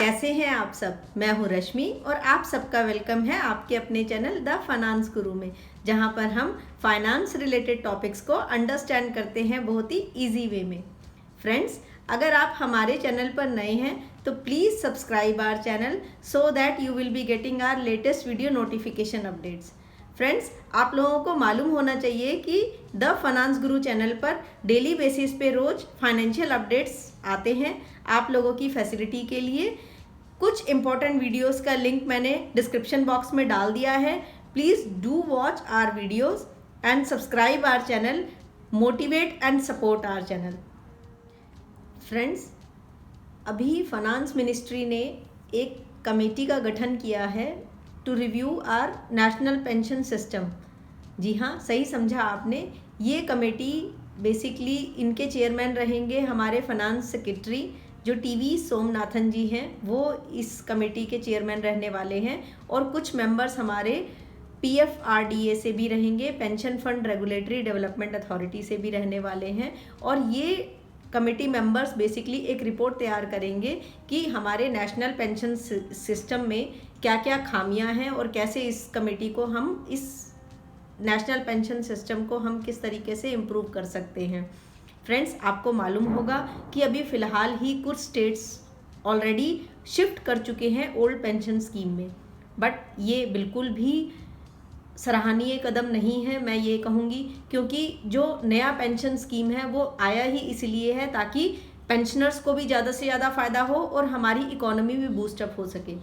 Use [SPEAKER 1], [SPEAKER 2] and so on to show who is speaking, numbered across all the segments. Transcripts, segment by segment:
[SPEAKER 1] कैसे हैं आप सब। मैं हूं रश्मि और आप सबका वेलकम है आपके अपने चैनल द फाइनेंस गुरु में, जहां पर हम फाइनेंस रिलेटेड टॉपिक्स को अंडरस्टैंड करते हैं बहुत ही इजी वे में। फ्रेंड्स, अगर आप हमारे चैनल पर नए हैं तो please subscribe our channel so that you will be getting our latest video notification updates. Friends, आप लोगों को मालूम होना चाहिए कि द फाइनेंस गुरु चैनल पर डेली बेसिस पे रोज फाइनेंशियल अपडेट्स आते हैं आप लोगों की फैसिलिटी के लिए। कुछ इंपॉर्टेंट वीडियोस का लिंक मैंने डिस्क्रिप्शन बॉक्स में डाल दिया है। Please do watch our videos and subscribe our channel, motivate and support our channel. Friends, अभी फाइनेंस मिनिस्ट्री ने एक कमेटी का गठन किया है to review our national pension system. जी हाँ, सही समझा आपने। ये कमेटी बेसिकली इनके चेयरमैन रहेंगे हमारे फाइनेंस सेक्रेटरी जो टीवी सोमनाथन जी हैं, वो इस कमेटी के चेयरमैन रहने वाले हैं। और कुछ मेंबर्स हमारे PFRDA से भी रहेंगे, pension fund regulatory development authority से भी रहने वाले हैं। और ये कमेटी मेंबर्स बेसिकली एक रिपोर्ट तैयार करेंगे कि हमारे नेशनल पेंशन सिस्टम में क्या क्या खामियां हैं और कैसे इस कमेटी को हम इस नेशनल पेंशन सिस्टम को हम किस तरीके से इम्प्रूव कर सकते हैं। फ्रेंड्स, आपको मालूम होगा कि अभी फ़िलहाल ही कुछ स्टेट्स ऑलरेडी शिफ्ट कर चुके हैं ओल्ड पेंशन स्कीम में, बट ये बिल्कुल भी सराहनीय कदम नहीं है, मैं ये कहूँगी, क्योंकि जो नया पेंशन स्कीम है वो आया ही इसलिए है ताकि पेंशनर्स को भी ज़्यादा से ज़्यादा फ़ायदा हो और हमारी इकोनॉमी भी बूस्टअप हो सके।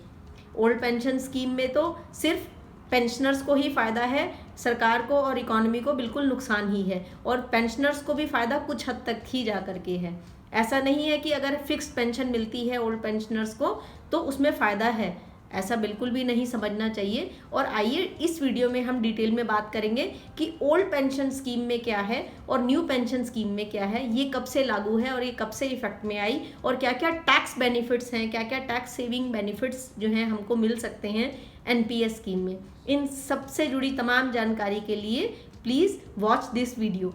[SPEAKER 1] ओल्ड पेंशन स्कीम में तो सिर्फ पेंशनर्स को ही फ़ायदा है, सरकार को और इकोनॉमी को बिल्कुल नुकसान ही है। और पेंशनर्स को भी फ़ायदा कुछ हद तक ही जा करके है। ऐसा नहीं है कि अगर फिक्स्ड पेंशन मिलती है ओल्ड पेंशनर्स को तो उसमें फ़ायदा है, ऐसा बिल्कुल भी नहीं समझना चाहिए। और आइए इस वीडियो में हम डिटेल में बात करेंगे कि ओल्ड पेंशन स्कीम में क्या है और न्यू पेंशन स्कीम में क्या है, ये कब से लागू है और ये कब से इफेक्ट में आई, और क्या क्या टैक्स बेनिफिट्स हैं, क्या क्या टैक्स सेविंग बेनिफिट्स जो हैं हमको मिल सकते हैं NPS स्कीम में। इन सब से जुड़ी तमाम जानकारी के लिए please watch this video.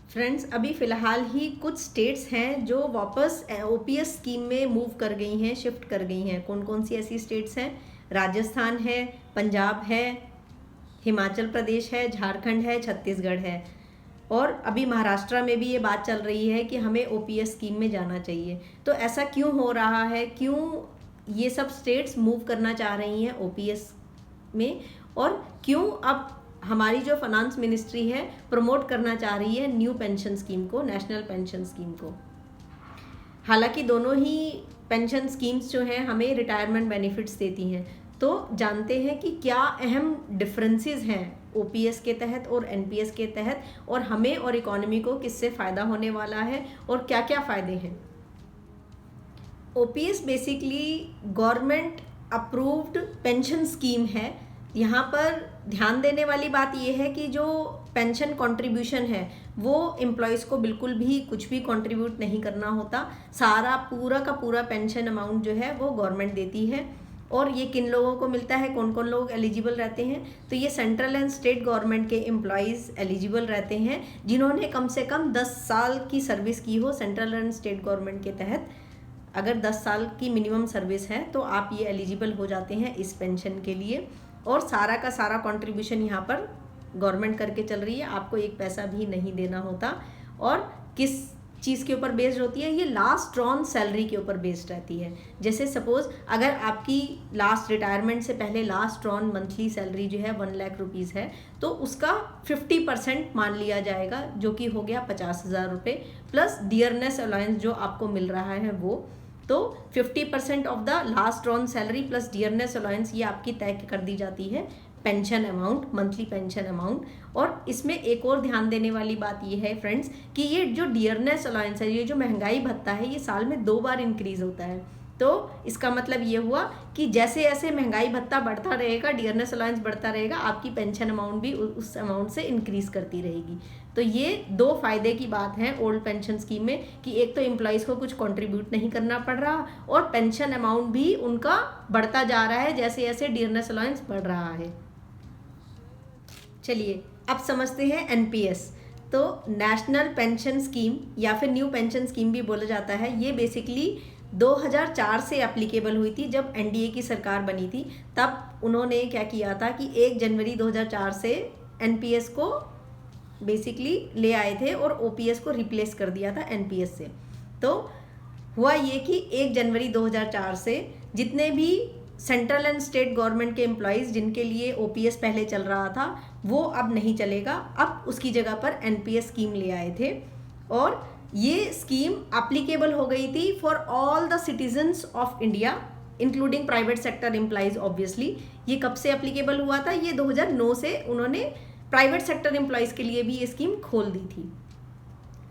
[SPEAKER 1] Friends, अभी फ़िलहाल ही कुछ स्टेट्स हैं जो वापस OPS स्कीम में मूव कर गई हैं, शिफ्ट कर गई हैं। कौन कौन सी ऐसी स्टेट्स हैं? राजस्थान है, पंजाब है, हिमाचल प्रदेश है, झारखंड है, छत्तीसगढ़ है। और अभी महाराष्ट्र में भी ये बात चल रही है कि हमें OPS स्कीम में जाना चाहिए। तो ऐसा क्यों हो रहा है, क्यों ये सब स्टेट्स मूव करना चाह रही हैं OPS में, और क्यों अब हमारी जो फाइनेंस मिनिस्ट्री है प्रमोट करना चाह रही है न्यू पेंशन स्कीम को, नेशनल पेंशन स्कीम को। हालांकि दोनों ही पेंशन स्कीम्स जो हैं हमें रिटायरमेंट बेनिफिट्स देती हैं। तो जानते हैं कि क्या अहम डिफरेंसेस हैं OPS के तहत और NPS के तहत, और हमें और इकोनॉमी को किससे फ़ायदा होने वाला है और क्या क्या फ़ायदे हैं। OPS basically government approved pension scheme है। यहाँ पर ध्यान देने वाली बात यह है कि जो पेंशन कंट्रीब्यूशन है वो एम्प्लॉयज़ को बिल्कुल भी कुछ भी कंट्रीब्यूट नहीं करना होता। सारा पूरा का पूरा पेंशन अमाउंट जो है वो गवर्नमेंट देती है। और ये किन लोगों को मिलता है, कौन कौन लोग एलिजिबल रहते हैं? तो ये सेंट्रल एंड स्टेट गवर्नमेंट के एम्प्लॉयज़ एलिजिबल रहते हैं जिन्होंने कम से कम 10 साल की सर्विस की हो सेंट्रल एंड स्टेट गवर्नमेंट के तहत। अगर 10 साल की मिनिमम सर्विस है तो आप ये एलिजिबल हो जाते हैं इस पेंशन के लिए। और सारा का सारा कंट्रीब्यूशन यहाँ पर गवर्नमेंट करके चल रही है, आपको एक पैसा भी नहीं देना होता। और किस चीज़ के ऊपर बेस्ड होती है? ये लास्ट ड्रॉन सैलरी के ऊपर बेस्ड रहती है। जैसे सपोज़ अगर आपकी लास्ट रिटायरमेंट से पहले लास्ट ड्रॉन मंथली सैलरी जो है 1 लाख रुपीज़ है, तो उसका 50% मान लिया जाएगा, जो कि हो गया 50,000 रुपये, प्लस डियरनेस अलाउंस जो आपको मिल रहा है वो। तो 50% of the last drawn salary plus dearness allowance ये आपकी तय कर दी जाती है pension amount, monthly pension amount. और इसमें एक और ध्यान देने वाली बात ये है फ्रेंड्स कि ये जो डियरनेस अलाउंस है, ये जो महंगाई भत्ता है, ये साल में 2 बार इंक्रीज़ होता है। तो इसका मतलब ये हुआ कि जैसे जैसे महंगाई भत्ता बढ़ता रहेगा, डियरनेस अलाउंस बढ़ता रहेगा, आपकी पेंशन अमाउंट भी उस अमाउंट से इंक्रीज़ करती रहेगी। तो ये 2 फ़ायदे की बात है ओल्ड पेंशन स्कीम में कि एक तो एम्प्लॉयज़ को कुछ कंट्रीब्यूट नहीं करना पड़ रहा और पेंशन अमाउंट भी उनका बढ़ता जा रहा है जैसे जैसे डियरनेस अलाउंस बढ़ रहा है। चलिए अब समझते हैं NPS। तो नेशनल पेंशन स्कीम या फिर न्यू पेंशन स्कीम भी बोला जाता है, ये बेसिकली 2004 से एप्लीकेबल हुई थी, जब एनडीए की सरकार बनी थी तब उन्होंने क्या किया था कि 1 जनवरी 2004 से एनपीएस को बेसिकली ले आए थे और ओपीएस को रिप्लेस कर दिया था एनपीएस से। तो हुआ ये कि 1 जनवरी 2004 से जितने भी सेंट्रल एंड स्टेट गवर्नमेंट के एम्प्लॉयज़ जिनके लिए ओपीएस पहले चल रहा था वो अब नहीं चलेगा, अब उसकी जगह पर एनपीएस स्कीम ले आए थे और ये स्कीम एप्लीकेबल हो गई थी for all the citizens of India including private sector employees. Obviously ये कब से एप्लीकेबल हुआ था? ये 2009 से उन्होंने प्राइवेट सेक्टर एम्प्लॉयज़ के लिए भी ये स्कीम खोल दी थी।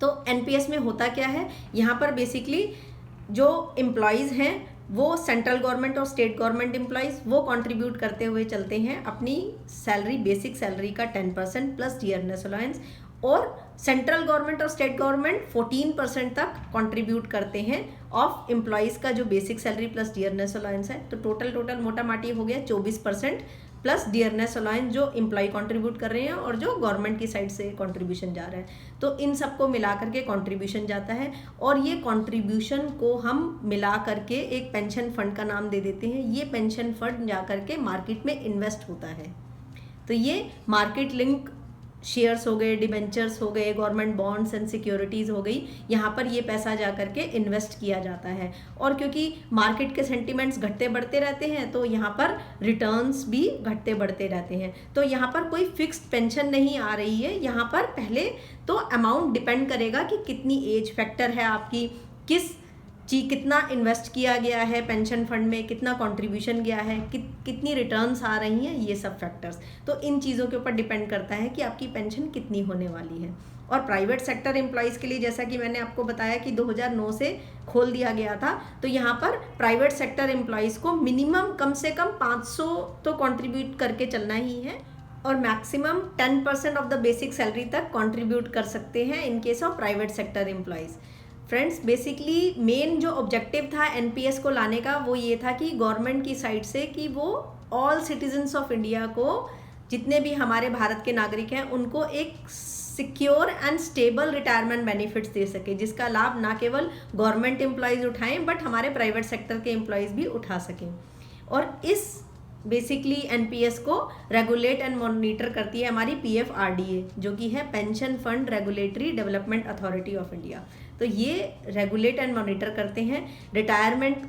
[SPEAKER 1] तो एनपीएस में होता क्या है, यहाँ पर बेसिकली जो एम्प्लॉयज़ हैं वो सेंट्रल गवर्नमेंट और स्टेट गवर्नमेंट एम्प्लॉयज़ वो कंट्रीब्यूट करते हुए चलते हैं अपनी सैलरी, बेसिक सैलरी का 10% प्लस डियरनेस अलाउंस, और सेंट्रल गवर्नमेंट और स्टेट गवर्नमेंट 14% तक कंट्रीब्यूट करते हैं ऑफ एम्प्लॉयज़ का जो basic salary plus dearness allowance है। तो टोटल मोटा माटी हो गया 24% प्लस डियरनेस अलाउंस जो एम्प्लॉय कंट्रीब्यूट कर रहे हैं और जो गवर्नमेंट की साइड से कंट्रीब्यूशन जा रहा है। तो इन सबको मिला करके कंट्रीब्यूशन जाता है और ये कंट्रीब्यूशन को हम मिला करके एक पेंशन फंड का नाम दे देते हैं। ये पेंशन फंड जा करके मार्केट में इन्वेस्ट होता है। तो ये मार्केट लिंक शेयर्स हो गए, डिबेंचर्स हो गए, गवर्नमेंट बॉन्ड्स एंड सिक्योरिटीज़ हो गई, यहाँ पर ये पैसा जा करके इन्वेस्ट किया जाता है। और क्योंकि मार्केट के सेंटिमेंट्स घटते बढ़ते रहते हैं तो यहाँ पर रिटर्न्स भी घटते बढ़ते रहते हैं। तो यहाँ पर कोई फिक्स्ड पेंशन नहीं आ रही है। यहाँ पर पहले तो अमाउंट डिपेंड करेगा कि कितनी एज फैक्टर है आपकी, कितना इन्वेस्ट किया गया है पेंशन फंड में, कितना कंट्रीब्यूशन गया है, कितनी रिटर्न्स आ रही हैं, ये सब फैक्टर्स। तो इन चीज़ों के ऊपर डिपेंड करता है कि आपकी पेंशन कितनी होने वाली है। और प्राइवेट सेक्टर एम्प्लॉयज़ के लिए जैसा कि मैंने आपको बताया कि 2009 से खोल दिया गया था, तो यहाँ पर प्राइवेट सेक्टर एम्प्लॉयज़ को मिनिमम कम से कम 500 तो कंट्रीब्यूट करके चलना ही है और maximum 10% of the basic salary तक कंट्रीब्यूट कर सकते हैं in case of private sector employees. Friends, basically main जो ऑब्जेक्टिव था एनपीएस को लाने का वो ये था कि गवर्नमेंट की साइड से कि वो ऑल सिटीजन्स ऑफ इंडिया को, जितने भी हमारे भारत के नागरिक हैं, उनको एक secure and stable retirement benefits दे सके, जिसका लाभ ना केवल गवर्नमेंट एम्प्लॉयज़ उठाएं बट हमारे प्राइवेट सेक्टर के एम्प्लॉयज़ भी उठा सकें। और इस बेसिकली एनपीएस को रेगुलेट एंड मॉनिटर करती है हमारी पीएफआरडीए, जो कि है pension fund regulatory development authority of India. तो ये रेगुलेट एंड मॉनिटर करते हैं रिटायरमेंट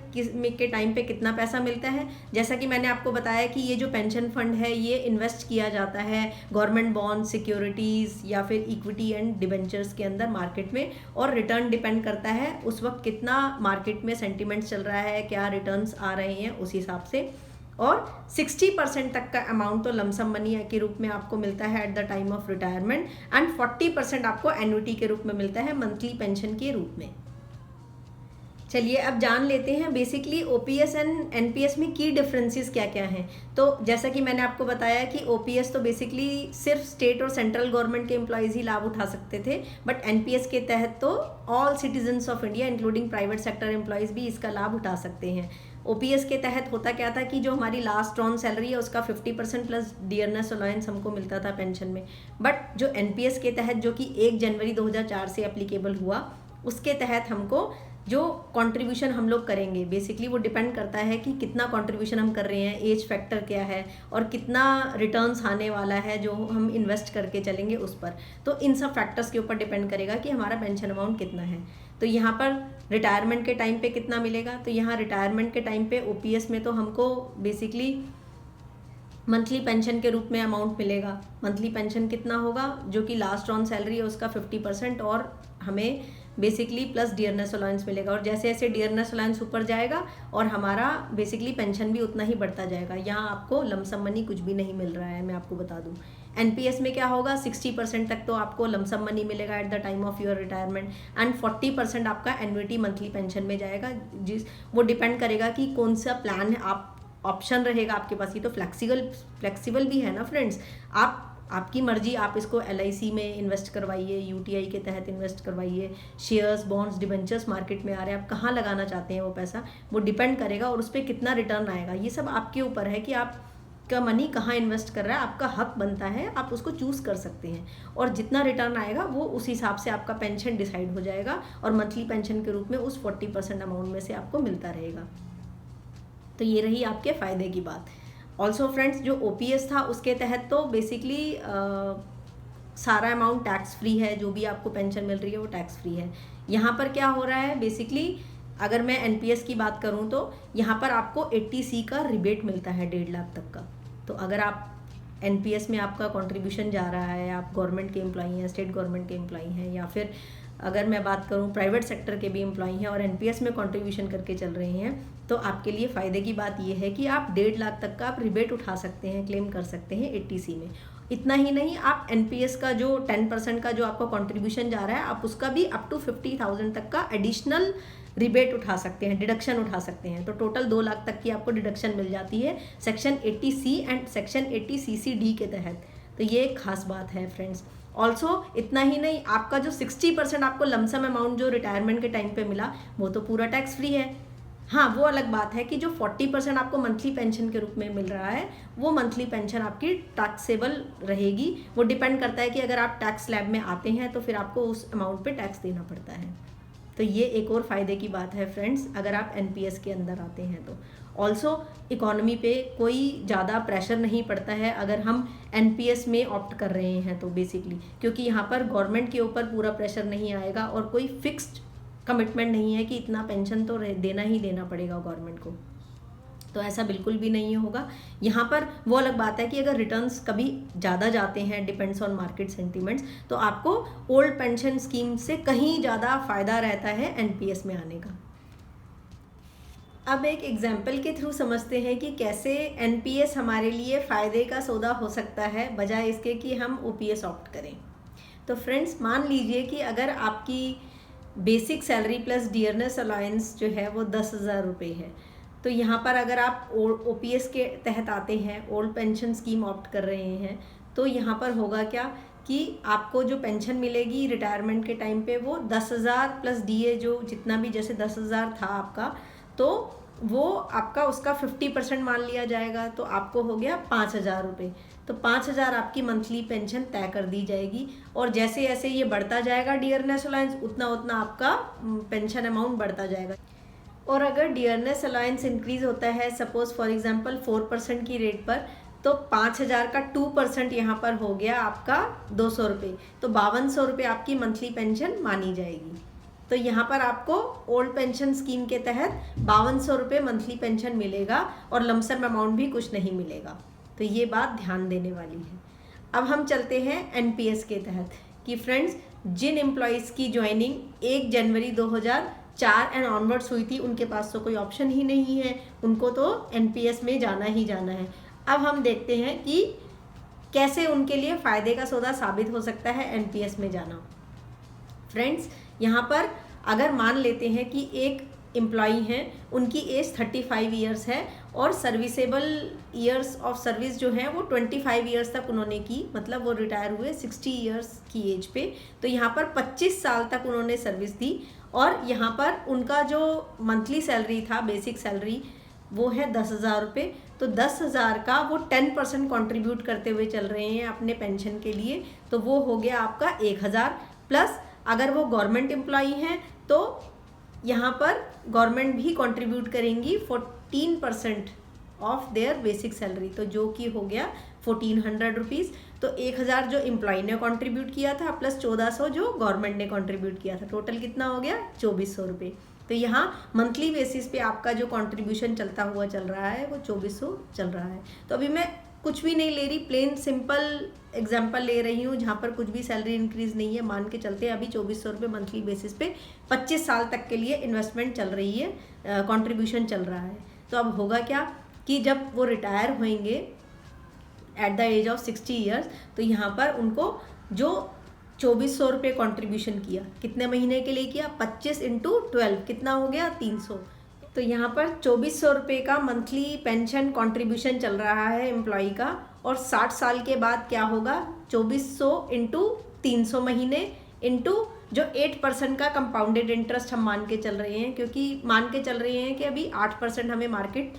[SPEAKER 1] के टाइम पे कितना पैसा मिलता है। जैसा कि मैंने आपको बताया कि ये जो पेंशन फंड है ये इन्वेस्ट किया जाता है गवर्नमेंट बॉन्ड, सिक्योरिटीज़ या फिर इक्विटी एंड डिबेंचर्स के अंदर मार्केट में, और रिटर्न डिपेंड करता है उस वक्त कितना मार्केट में सेंटिमेंट्स चल रहा है, क्या रिटर्न्स आ रहे हैं उस हिसाब से। और 60% तक का अमाउंट तो लमसम मनी के रूप में आपको मिलता है at the time of retirement and 40% आपको एन्युटी के रूप में मिलता है मंथली पेंशन के रूप में। चलिए अब जान लेते हैं बेसिकली ओपीएस एंड एनपीएस में की डिफरेंसेस क्या क्या हैं। तो जैसा कि मैंने आपको बताया कि ओपीएस तो बेसिकली सिर्फ स्टेट और सेंट्रल गवर्नमेंट के एम्प्लॉयज़ ही लाभ उठा सकते थे, बट एनपीएस के तहत तो all citizens of India including private sector employees भी इसका लाभ उठा सकते हैं। ओपीएस के तहत होता क्या था कि जो हमारी लास्ट ऑन सैलरी है उसका 50% प्लस डियरनेस अलाउंस हमको मिलता था पेंशन में। बट जो एनपीएस के तहत जो कि 1 जनवरी 2004 से एप्लीकेबल हुआ, उसके तहत हमको जो कंट्रीब्यूशन हम लोग करेंगे बेसिकली वो डिपेंड करता है कि कितना कंट्रीब्यूशन हम कर रहे हैं, एज फैक्टर क्या है और कितना रिटर्न्स आने वाला है जो हम इन्वेस्ट करके चलेंगे उस पर। तो इन सब फैक्टर्स के ऊपर डिपेंड करेगा कि हमारा पेंशन अमाउंट कितना है। तो यहाँ पर रिटायरमेंट के टाइम पे कितना मिलेगा, तो यहाँ रिटायरमेंट के टाइम पे ओपीएस में तो हमको बेसिकली मंथली पेंशन के रूप में अमाउंट मिलेगा। मंथली पेंशन कितना होगा, जो कि लास्ट ऑन सैलरी है उसका 50% और हमें बेसिकली प्लस डियरनेस अलाउंस मिलेगा। और जैसे जैसे डियरनेस अलाउंस ऊपर जाएगा और हमारा बेसिकली पेंशन भी उतना ही बढ़ता जाएगा। यहाँ आपको लमसम मनी कुछ भी नहीं मिल रहा है, मैं आपको बता दूँ। एनपीएस में क्या होगा, 60% तक तो आपको लमसम मनी मिलेगा eight the time of your retirement and 40% आपका एन्युटी मंथली पेंशन में जाएगा। वो डिपेंड करेगा कि कौन सा प्लान आप ऑप्शन रहेगा आपके पास। ये तो फ्लेक्सिबल भी है ना फ्रेंड्स, आपकी मर्जी, आप इसको एलआईसी में इन्वेस्ट करवाइए, यूटीआई के तहत इन्वेस्ट करवाइए, शेयर्स, बॉन्ड्स, डिबेंचर्स मार्केट में आ रहे हैं, आप कहाँ लगाना चाहते हैं वो पैसा, वो डिपेंड करेगा और उस पर कितना रिटर्न आएगा। ये सब आपके ऊपर है कि आप का मनी कहाँ इन्वेस्ट कर रहा है, आपका हक बनता है, आप उसको चूज़ कर सकते हैं और जितना रिटर्न आएगा वो उस हिसाब से आपका पेंशन डिसाइड हो जाएगा और मंथली पेंशन के रूप में उस 40% अमाउंट में से आपको मिलता रहेगा। तो ये रही आपके फ़ायदे की बात। ऑल्सो फ्रेंड्स, जो OPS था उसके तहत तो बेसिकली सारा अमाउंट टैक्स फ्री है, जो भी आपको पेंशन मिल रही है वो टैक्स फ्री है। यहाँ पर क्या हो रहा है, बेसिकली अगर मैं NPS की बात करूँ तो यहाँ पर आपको 80C का रिबेट मिलता है 1.5 लाख तक का। तो अगर आप NPS में आपका कंट्रीब्यूशन जा रहा है, आप गवर्नमेंट के एम्प्लॉई हैं, स्टेट गवर्नमेंट के एम्प्लॉई हैं, या फिर अगर मैं बात करूं प्राइवेट सेक्टर के भी एम्प्लॉई हैं और NPS में कंट्रीब्यूशन करके चल रहे हैं, तो आपके लिए फ़ायदे की बात यह है कि आप 1.5 लाख तक का आप रिबेट उठा सकते हैं, क्लेम कर सकते हैं 80C में। इतना ही नहीं, आप NPS का जो 10% का जो आपका कंट्रीब्यूशन जा रहा है, आप उसका भी अप टू 50,000 तक का एडिशनल रिबेट उठा सकते हैं, डिडक्शन उठा सकते हैं। तो टोटल 2 लाख तक की आपको डिडक्शन मिल जाती है section 80C and section 80CCD के तहत। तो ये एक खास बात है फ्रेंड्स। ऑल्सो इतना ही नहीं, आपका जो 60% आपको लमसम अमाउंट जो रिटायरमेंट के टाइम पे मिला वो तो पूरा टैक्स फ्री है। हाँ, वो अलग बात है कि जो 40% आपको मंथली पेंशन के रूप में मिल रहा है वो मंथली पेंशन आपकी टैक्सेबल रहेगी। वो डिपेंड करता है कि अगर आप टैक्स स्लैब में आते हैं तो फिर आपको उस अमाउंट पे टैक्स देना पड़ता है। तो ये एक और फ़ायदे की बात है फ्रेंड्स, अगर आप NPS के अंदर आते हैं तो। ऑल्सो इकोनॉमी पे कोई ज़्यादा प्रेशर नहीं पड़ता है अगर हम NPS में ऑप्ट कर रहे हैं तो बेसिकली, क्योंकि यहाँ पर गवर्नमेंट के ऊपर पूरा प्रेशर नहीं आएगा और कोई फिक्स्ड कमिटमेंट नहीं है कि इतना पेंशन तो देना ही देना पड़ेगा गवर्नमेंट को। तो ऐसा बिल्कुल भी नहीं होगा। यहाँ पर वो अलग बात है कि अगर रिटर्न्स कभी ज़्यादा जाते हैं, डिपेंड्स ऑन मार्केट सेंटीमेंट्स, तो आपको ओल्ड पेंशन स्कीम से कहीं ज़्यादा फ़ायदा रहता है NPS में आने का। अब एक एग्जाम्पल के थ्रू समझते हैं कि कैसे NPS हमारे लिए फ़ायदे का सौदा हो सकता है बजाय इसके कि हम OPS ऑप्ट करें। तो फ्रेंड्स, मान लीजिए कि अगर आपकी basic salary plus dearness allowance जो है वो 10,000 रुपये है, तो यहाँ पर अगर आप OPS के तहत आते हैं, ओल्ड पेंशन स्कीम ऑप्ट कर रहे हैं, तो यहाँ पर होगा क्या कि आपको जो पेंशन मिलेगी रिटायरमेंट के टाइम पे वो 10,000 प्लस DA जो जितना भी, जैसे 10,000 था आपका, तो वो आपका उसका 50% मान लिया जाएगा, तो आपको हो गया 5,000 रुपये। तो 5,000 आपकी मंथली पेंशन तय कर दी जाएगी और जैसे जैसे ये बढ़ता जाएगा डियरनेस अलाउंस, उतना उतना आपका पेंशन अमाउंट बढ़ता जाएगा। और अगर डियरनेस अलाउंस इंक्रीज़ होता है सपोज़ फॉर एग्जांपल 4% की रेट पर, तो 5,000 का 2% यहाँ पर हो गया आपका 200 रुपये, तो 5200 रुपये आपकी मंथली पेंशन मानी जाएगी। तो यहाँ पर आपको ओल्ड पेंशन स्कीम के तहत 5200 रुपये मंथली पेंशन मिलेगा और लमसम अमाउंट भी कुछ नहीं मिलेगा। तो ये बात ध्यान देने वाली है। अब हम चलते हैं NPS के तहत कि फ्रेंड्स, जिन एम्प्लॉयज़ की ज्वाइनिंग 1 जनवरी 2004 एंड ऑनवर्ड्स हुई थी, उनके पास तो कोई ऑप्शन ही नहीं है, उनको तो NPS में जाना ही जाना है। अब हम देखते हैं कि कैसे उनके लिए फ़ायदे का सौदा साबित हो सकता है NPS में जाना। फ्रेंड्स, यहाँ पर अगर मान लेते हैं कि एक एम्प्लॉई हैं, उनकी एज 35 ईयर्स है और सर्विसेबल ईयर्स ऑफ सर्विस जो है वो 25 ईयर्स तक उन्होंने की, मतलब वो रिटायर हुए 60 ईयर्स की एज पे। तो यहाँ पर 25 साल तक उन्होंने सर्विस दी और यहाँ पर उनका जो मंथली सैलरी था, बेसिक सैलरी, वो है 10,000 रुपये। तो 10,000 का वो 10% कॉन्ट्रीब्यूट करते हुए चल रहे हैं अपने पेंशन के लिए, तो वो हो गया आपका 1,000। प्लस अगर वो गवर्नमेंट एम्प्लॉई हैं तो यहाँ पर गवर्नमेंट भी कंट्रीब्यूट करेंगी 14% ऑफ देयर बेसिक सैलरी, तो जो कि हो गया 1,400 रुपीज़। तो 1,000 जो एम्प्लॉई ने कंट्रीब्यूट किया था प्लस 1,400 जो गवर्नमेंट ने कंट्रीब्यूट किया था, टोटल कितना हो गया 2,400 रुपये। तो यहाँ मंथली बेसिस पे आपका जो कंट्रीब्यूशन चलता हुआ चल रहा है वो 2,400 चल रहा है। तो अभी मैं कुछ भी नहीं ले रही, प्लेन सिंपल एग्जांपल ले रही हूँ जहाँ पर कुछ भी सैलरी इंक्रीज़ नहीं है। मान के चलते हैं अभी 2,400 रुपये मंथली बेसिस पे 25 साल तक के लिए इन्वेस्टमेंट चल रही है, कंट्रीब्यूशन चल रहा है। तो अब होगा क्या कि जब वो रिटायर होंगे at the age of 60 years, तो यहाँ पर उनको जो 2,400 रुपये कॉन्ट्रीब्यूशन किया, कितने महीने के लिए किया, 25 × 12 कितना हो गया 300। तो यहाँ पर 2,400 रुपये का मंथली पेंशन कंट्रीब्यूशन चल रहा है एम्प्लॉई का, और 60 साल के बाद क्या होगा 2,400 × 300 महीने इंटू जो 8% का कंपाउंडेड इंटरेस्ट हम मान के चल रहे हैं, क्योंकि मान के चल रहे हैं कि अभी 8% हमें मार्केट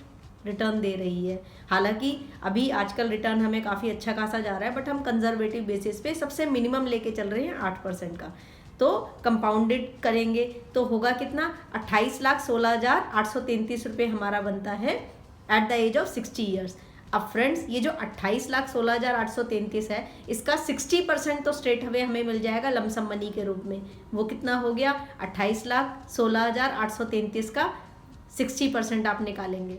[SPEAKER 1] रिटर्न दे रही है। हालांकि अभी आजकल रिटर्न हमें काफ़ी अच्छा खासा जा रहा है, बट हम कंजर्वेटिव बेसिस पे सबसे मिनिमम लेके चल रहे हैं 8% का। तो कंपाउंडेड करेंगे तो होगा कितना, 28,16,833 रुपये हमारा बनता है at the age of 60 years. अब फ्रेंड्स, ये जो 28,16,833 है, इसका 60% तो स्ट्रेट अवे हमें मिल जाएगा लमसम मनी के रूप में। वो कितना हो गया, 28,16,833 का 60% आप निकालेंगे,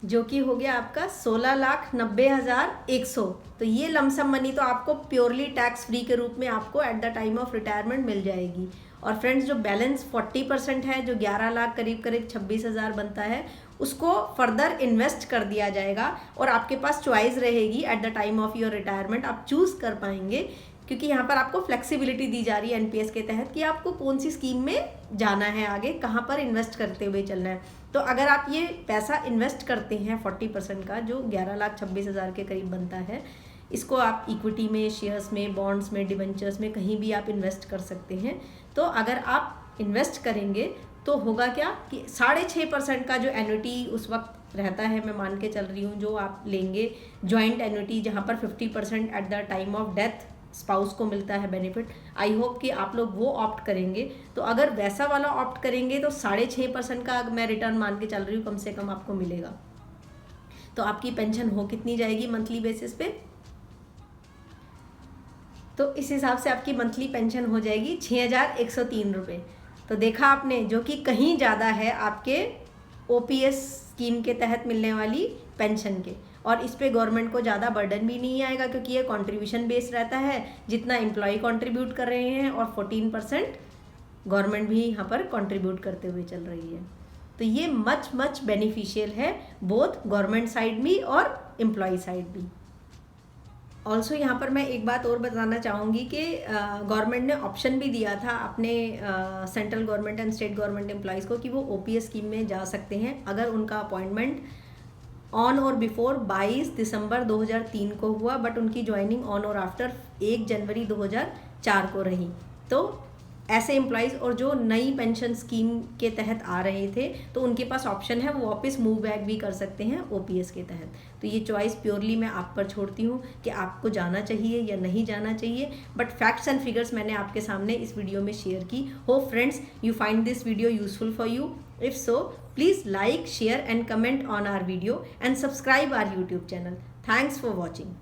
[SPEAKER 1] जो कि हो गया आपका 16,90,100। तो ये लमसम मनी तो आपको प्योरली टैक्स फ्री के रूप में आपको at the time of retirement मिल जाएगी। और फ्रेंड्स, जो बैलेंस 40% है, जो 11 लाख करीब 26,000 बनता है, उसको फर्दर इन्वेस्ट कर दिया जाएगा। और आपके पास चॉइस रहेगी eight the time of your retirement, आप चूज़ कर पाएंगे, क्योंकि यहाँ पर आपको फ्लेक्सिबिलिटी दी जा रही है एनपीएस के तहत कि आपको कौन सी स्कीम में जाना है, आगे कहाँ पर इन्वेस्ट करते हुए चलना है। तो अगर आप ये पैसा इन्वेस्ट करते हैं 40% का, जो 11,26,000 के करीब बनता है, इसको आप इक्विटी में, शेयर्स में, बॉन्ड्स में, डिबेंचर्स में, कहीं भी आप इन्वेस्ट कर सकते हैं। तो अगर आप इन्वेस्ट करेंगे तो होगा क्या कि 6.5% का जो एन्युटी उस वक्त रहता है, मैं मान के चल रही हूँ, जो आप लेंगे जॉइंट एन्युटी, जहाँ पर 50% eight the time of death spouse को मिलता है बेनिफिट। आई होप कि आप लोग वो ऑप्ट करेंगे। तो अगर वैसा वाला ऑप्ट करेंगे तो 6.5% का मैं रिटर्न मान के चल रही हूँ कम से कम आपको मिलेगा। तो आपकी पेंशन हो कितनी जाएगी मंथली बेसिस पे, तो इस हिसाब से आपकी मंथली पेंशन हो जाएगी 6,103 रुपये। तो देखा आपने, जो कि कहीं ज़्यादा है आपके ओपीएस स्कीम के तहत मिलने वाली पेंशन के। और इस पे गवर्नमेंट को ज़्यादा बर्डन भी नहीं आएगा, क्योंकि ये कंट्रीब्यूशन बेस्ड रहता है, जितना एम्प्लॉय कंट्रीब्यूट कर रहे हैं और 14% गवर्नमेंट भी यहाँ पर कंट्रीब्यूट करते हुए चल रही है। तो ये मच बेनिफिशियल है, बोथ गवर्नमेंट साइड भी और एम्प्लॉय साइड भी। ऑल्सो यहाँ पर मैं एक बात और बताना चाहूँगी कि गवर्नमेंट ने ऑप्शन भी दिया था अपने central government and state government employees को कि वो ओपीएस स्कीम में जा सकते हैं अगर उनका अपॉइंटमेंट ऑन और बिफोर 22 दिसंबर 2003 को हुआ, बट उनकी ज्वाइनिंग ऑन और आफ्टर 1 जनवरी 2004 को रही। तो ऐसे एम्प्लॉयज़ और जो नई पेंशन स्कीम के तहत आ रहे थे, तो उनके पास ऑप्शन है, वो वापस मूव बैक भी कर सकते हैं ओपीएस के तहत। तो ये चॉइस प्योरली मैं आप पर छोड़ती हूँ कि आपको जाना चाहिए या नहीं जाना चाहिए। बट फैक्ट्स एंड फिगर्स मैंने आपके सामने इस वीडियो में शेयर की। Hope friends you find this video useful for you. If so, please like, share and comment on our video and subscribe our YouTube channel. Thanks for watching.